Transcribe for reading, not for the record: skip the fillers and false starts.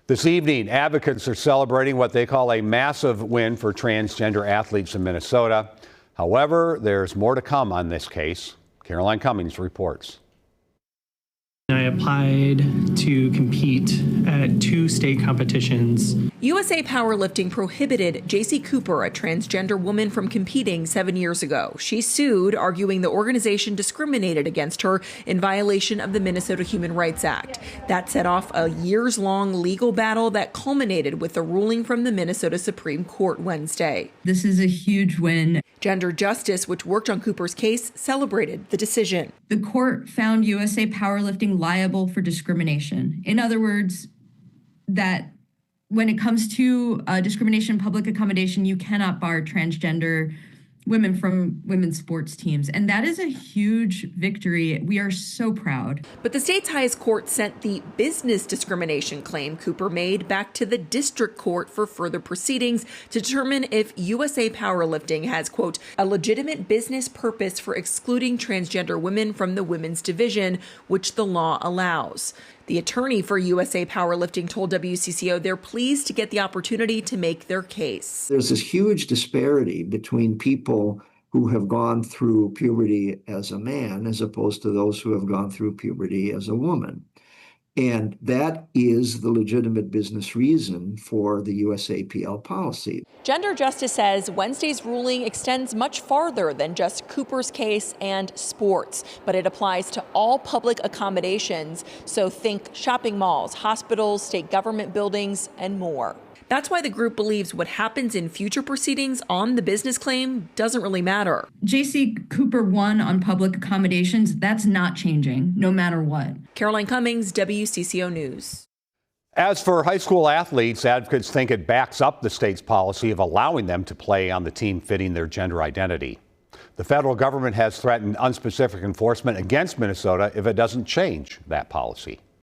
This evening, advocates are celebrating what they call a massive win for transgender athletes in Minnesota. However, there's more to come on this case. Caroline Cummings reports. I applied to compete at 2 state competitions. USA Powerlifting prohibited JC Cooper, a transgender woman, from competing 7 years ago. She sued, arguing the organization discriminated against her in violation of the Minnesota Human Rights Act. That set off a years-long legal battle that culminated with the ruling from the Minnesota Supreme Court Wednesday. This is a huge win. Gender Justice, which worked on Cooper's case, celebrated the decision. The court found USA Powerlifting liable for discrimination. In other words, that when it comes to discrimination in public accommodation, you cannot bar transgender women from women's sports teams. And that is a huge victory. We are so proud. But the state's highest court sent the business discrimination claim Cooper made back to the district court for further proceedings to determine if USA Powerlifting has, quote, a legitimate business purpose for excluding transgender women from the women's division, which the law allows. The attorney for USA Powerlifting told WCCO they're pleased to get the opportunity to make their case. There's this huge disparity between people who have gone through puberty as a man as opposed to those who have gone through puberty as a woman. And that is the legitimate business reason for the USAPL policy. Gender Justice says Wednesday's ruling extends much farther than just Cooper's case and sports, but it applies to all public accommodations. So think shopping malls, hospitals, state government buildings, and more. That's why the group believes what happens in future proceedings on the business claim doesn't really matter. JC Cooper won on public accommodations. That's not changing, no matter what. Caroline Cummings, WCCO News. As for high school athletes, advocates think it backs up the state's policy of allowing them to play on the team fitting their gender identity. The federal government has threatened unspecific enforcement against Minnesota if it doesn't change that policy.